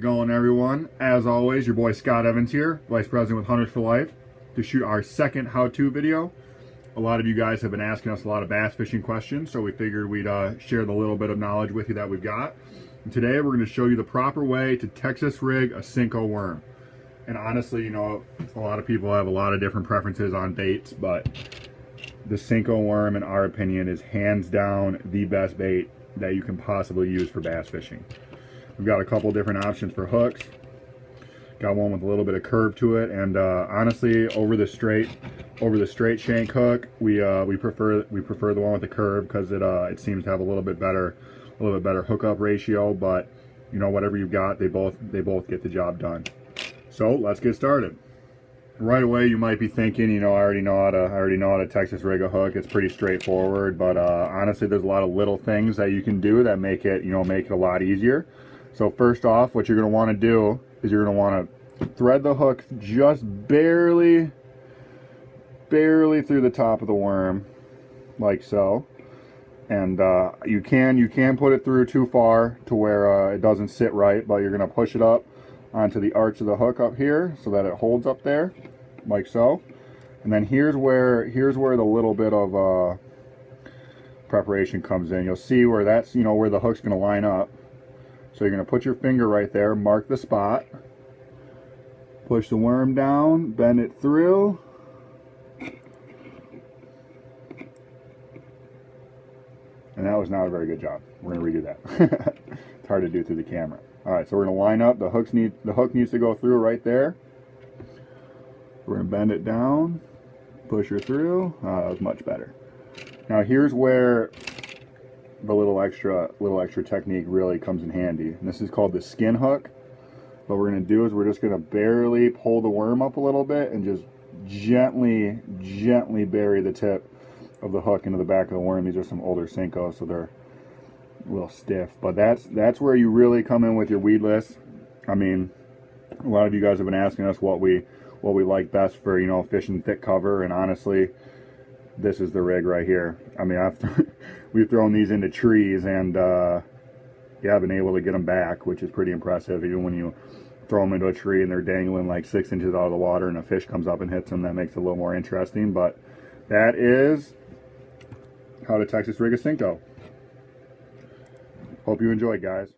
it going, everyone? As always, your boy Scott Evans here, Vice President with Hunters for Life, to shoot our second how-to video. A lot of you guys have been asking us a lot of bass fishing questions, so we figured we'd share the little bit of knowledge with you that we've got. And today we're going to show you the proper way to Texas rig a sinko worm. And honestly, you know, a lot of people have a lot of different preferences on baits, but the sinko worm, in our opinion, is hands down the best bait that you can possibly use for bass fishing. We've got a couple different options for hooks. Got one with a little bit of curve to it, and honestly, over the straight shank hook, we prefer the one with the curve because it seems to have a little bit better hookup ratio. But you know, whatever you've got, they both get the job done. So let's get started. Right away, you might be thinking, you know, I already know how to Texas rig a hook. It's pretty straightforward, but honestly, there's a lot of little things that you can do that make it a lot easier. So first off, what you're going to want to do is you're going to want to thread the hook just barely through the top of the worm, like so. And you can put it through too far to where it doesn't sit right, but you're going to push it up onto the arch of the hook up here so that it holds up there, like so. And then here's where the little bit of preparation comes in. You'll see where that's, you know, where the hook's going to line up. So you're going to put your finger right there, mark the spot, push the worm down, bend it through, and that was not a very good job. We're going to redo that. It's hard to do through the camera. All right, so we're going to line up. The hook needs to go through right there. We're going to bend it down, push her through. That was much better. Now here's where the little extra technique really comes in handy. And this is called the skin hook. What we're going to do is we're just going to barely pull the worm up a little bit and just gently bury the tip of the hook into the back of the worm. These are some older sinkos, so they're a little stiff. But that's where you really come in with your weedless. I mean, a lot of you guys have been asking us what we like best for, you know, fishing thick cover, and honestly, this is the rig right here. I mean, we've thrown these into trees, and yeah, I've been able to get them back, which is pretty impressive. Even when you throw them into a tree and they're dangling like 6 inches out of the water and a fish comes up and hits them, that makes it a little more interesting. But that is how to Texas rig a sinko. Hope you enjoyed, guys.